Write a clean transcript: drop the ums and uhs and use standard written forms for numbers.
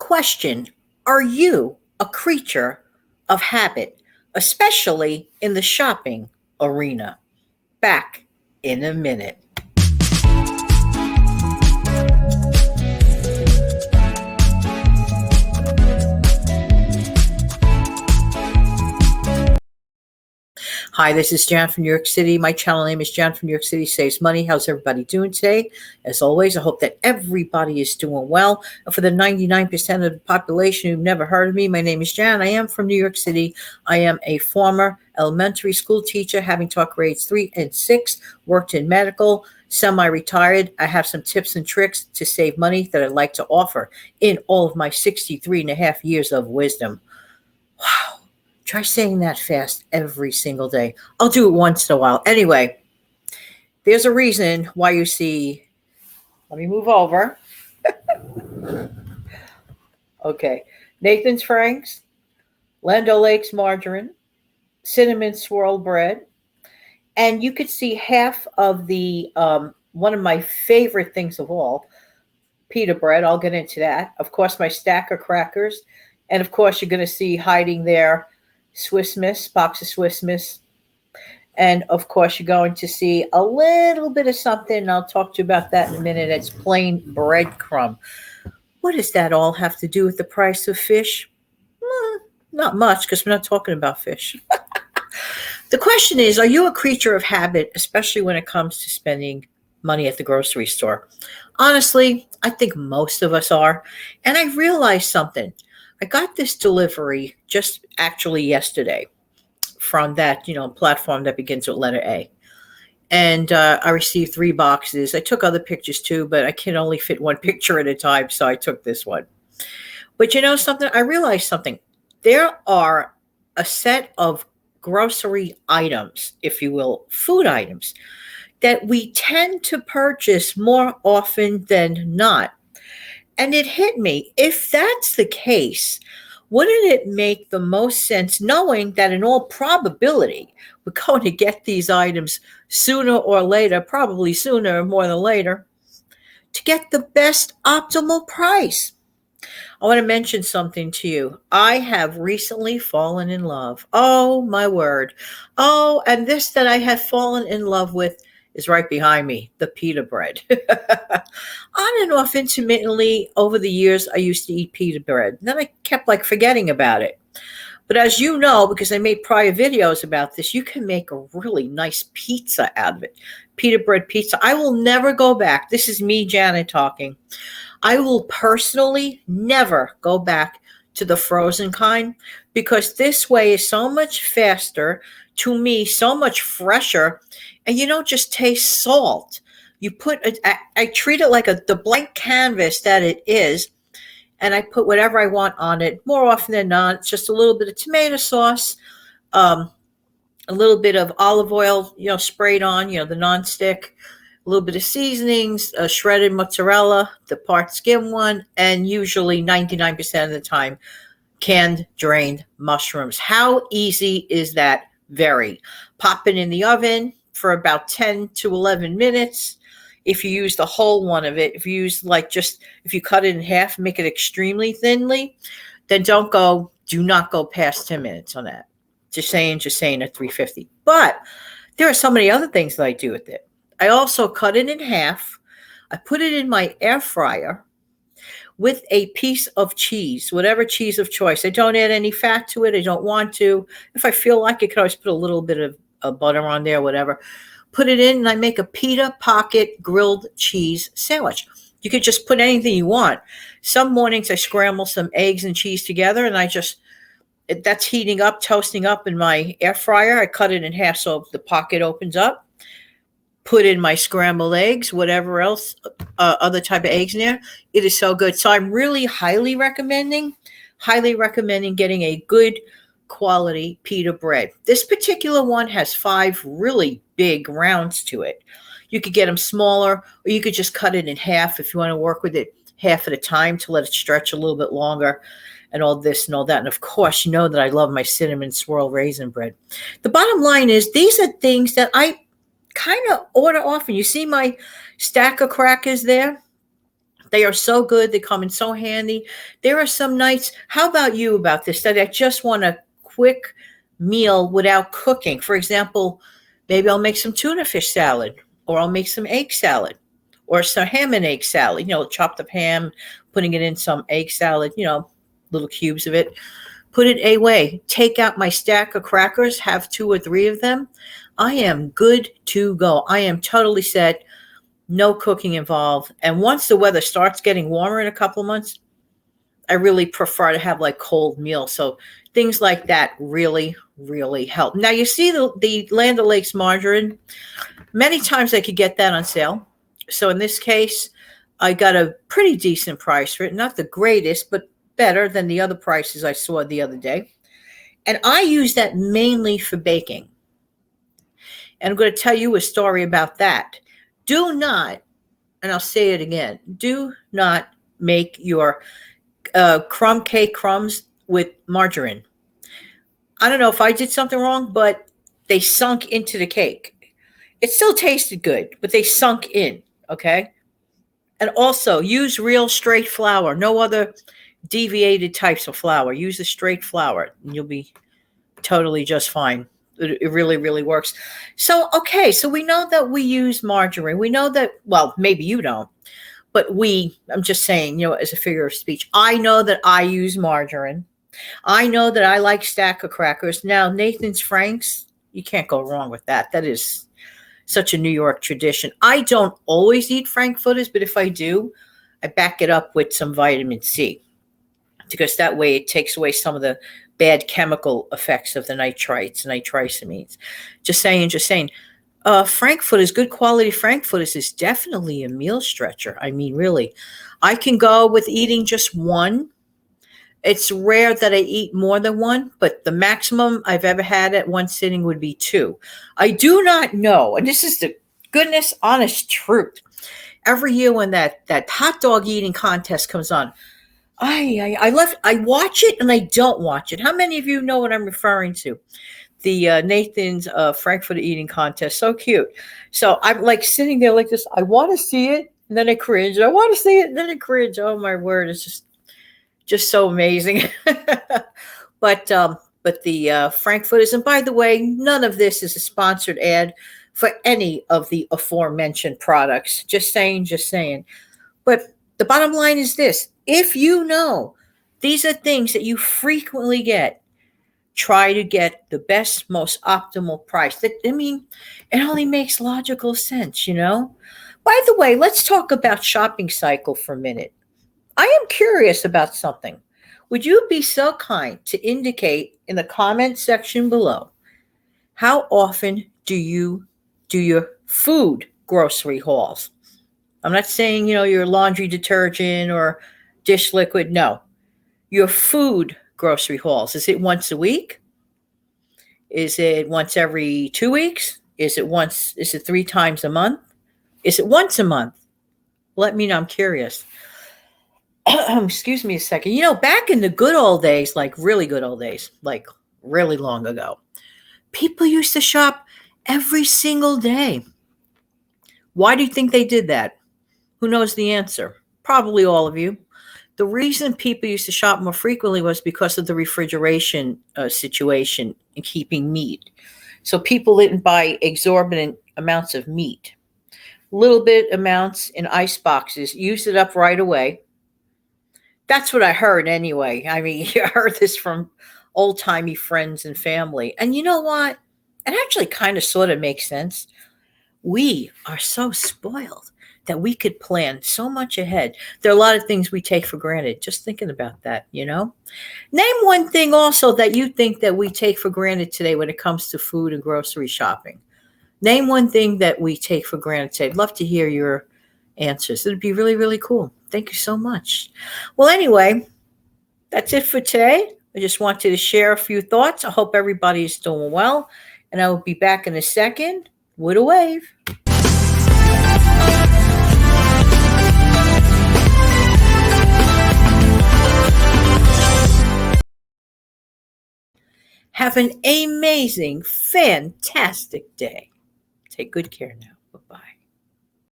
Question: are you a creature of habit, especially in the shopping arena? Back in a minute. Hi, this is Jan from New York City. My channel name is Jan from New York City Saves Money. How's everybody doing today? As always, I hope that everybody is doing well. And for the 99% of the population who've never heard of me, my name is Jan. I am from New York City. I am a former elementary school teacher, having taught grades 3 and 6, worked in medical, semi-retired. I have some tips and tricks to save money that I'd like to offer in all of my 63 and a half years of wisdom. Wow. Try saying that fast every single day. I'll do it once in a while. Anyway, there's a reason why you see, let me move over. Okay. Nathan's Franks, Land O'Lakes margarine, cinnamon swirl bread, and you could see half of the, one of my favorite things of all, pita bread. I'll get into that. Of course, my stack of crackers. And of course, you're going to see hiding there Swiss Miss, box of Swiss Miss. And of course, you're going to see a little bit of something. And I'll talk to you about that in a minute. It's plain breadcrumb. What does that all have to do with the price of fish? Not much, because we're not talking about fish. The question is, are you a creature of habit, especially when it comes to spending money at the grocery store? Honestly, I think most of us are. And I realized something. I got this delivery just actually yesterday from that, platform that begins with letter A. And I received 3 boxes. I took other pictures too, but I can only fit one picture at a time, so I took this one. But you know something? I realized something. There are a set of grocery items, if you will, food items, that we tend to purchase more often than not. And it hit me, if that's the case, wouldn't it make the most sense, knowing that in all probability, we're going to get these items sooner or later, probably sooner more than later, to get the best optimal price? I want to mention something to you. I have recently fallen in love. Oh, my word. Oh, and this that I have fallen in love with is right behind me, the pita bread. On and off intermittently over the years, I used to eat pita bread. Then I kept forgetting about it. But as you know, because I made prior videos about this, you can make a really nice pizza out of it. Pita bread pizza. I will never go back. This is me, Janet, talking. I will personally never go back to the frozen kind, because this way is so much faster, to me, so much fresher, and you don't just taste salt. You put, I treat it like the blank canvas that it is, and I put whatever I want on it. More often than not, it's just a little bit of tomato sauce, a little bit of olive oil, sprayed on, the nonstick, a little bit of seasonings, shredded mozzarella, the part skim one, and usually 99% of the time, canned drained mushrooms. How easy is that? Very. Pop it in the oven for about 10 to 11 minutes. If you use the whole one of it, if you use if you cut it in half, make it extremely thinly, then do not go past 10 minutes on that. Just saying at 350. But there are so many other things that I do with it. I also cut it in half. I put it in my air fryer with a piece of cheese, whatever cheese of choice. I don't add any fat to it. I don't want to. If I feel like it, I could always put a little bit of butter on there, whatever. Put it in, and I make a pita pocket grilled cheese sandwich. You could just put anything you want. Some mornings I scramble some eggs and cheese together, and that's heating up, toasting up in my air fryer. I cut it in half so the pocket opens up. Put in my scrambled eggs, whatever else, other type of eggs in there. It is so good. So I'm really highly recommending getting a good quality pita bread. This particular one has 5 really big rounds to it. You could get them smaller, or you could just cut it in half if you want to work with it half at a time to let it stretch a little bit longer, and all this and all that. And of course, you know that I love my cinnamon swirl raisin bread. The bottom line is, these are things that I kind of order often. You see my stack of crackers there? They are so good. They come in so handy. There are some nights. How about you about this? That I just want a quick meal without cooking. For example, maybe I'll make some tuna fish salad, or I'll make some egg salad, or some ham and egg salad. Chopped up ham, putting it in some egg salad. Little cubes of it. Put it away. Take out my stack of crackers. Have 2 or 3 of them. I am good to go. I am totally set. No cooking involved. And once the weather starts getting warmer in a couple of months, I really prefer to have like cold meals. So things like that really, really help. Now you see the Land O'Lakes margarine. Many times I could get that on sale. So in this case, I got a pretty decent price for it. Not the greatest, but better than the other prices I saw the other day. And I use that mainly for baking. And I'm going to tell you a story about that. Do not, and I'll say it again, do not make your cake crumbs with margarine. I don't know if I did something wrong, but they sunk into the cake. It still tasted good, but they sunk in, okay? And also, use real straight flour, no other deviated types of flour. Use the straight flour, and you'll be totally just fine. It really, really works. So, okay, so we know that we use margarine. We know that, well, maybe you don't, but I'm just saying, as a figure of speech, I know that I use margarine. I know that I like stack of crackers. Now, Nathan's Franks, you can't go wrong with that. That is such a New York tradition. I don't always eat Frankfurters, but if I do, I back it up with some vitamin C, because that way it takes away some of the bad chemical effects of the nitrites and nitrosamines. Just saying. Frankfurters, good quality Frankfurters is definitely a meal stretcher. I mean, really. I can go with eating just one. It's rare that I eat more than one, but the maximum I've ever had at one sitting would be 2. I do not know, and this is the goodness, honest truth. Every year when that hot dog eating contest comes on, I watch it and I don't watch it. How many of you know what I'm referring to? The Nathan's Frankfurter eating contest. So cute. So I'm like sitting there like this. I want to see it, and then I cringe. I want to see it, and then I cringe. Oh my word! It's just so amazing. But the Frankfurters, and by the way, none of this is a sponsored ad for any of the aforementioned products. Just saying. But the bottom line is this. If you know these are things that you frequently get, try to get the best, most optimal price. It only makes logical sense, By the way, let's talk about shopping cycle for a minute. I am curious about something. Would you be so kind to indicate in the comment section below, how often do you do your food grocery hauls? I'm not saying, your laundry detergent or dish liquid. No, your food grocery hauls. Is it once a week? Is it once every 2 weeks? Is it 3 times a month? Is it once a month? Let me know. I'm curious. Excuse me a second. Back in the good old days, like really good old days, like really long ago, people used to shop every single day. Why do you think they did that? Who knows the answer? Probably all of you. The reason people used to shop more frequently was because of the refrigeration situation in keeping meat. So people didn't buy exorbitant amounts of meat. Little bit amounts in ice boxes, use it up right away. That's what I heard anyway. I mean, I heard this from old-timey friends and family. And you know what? It actually kind of sort of makes sense. We are so spoiled that we could plan so much ahead. There are a lot of things we take for granted. Just thinking about that, Name one thing also that you think that we take for granted today when it comes to food and grocery shopping. Name one thing that we take for granted today. I'd love to hear your answers. It'd be really, really cool. Thank you so much. Well, anyway, that's it for today. I just wanted to share a few thoughts. I hope everybody is doing well, and I will be back in a second with a wave. Have an amazing, fantastic day. Take good care now.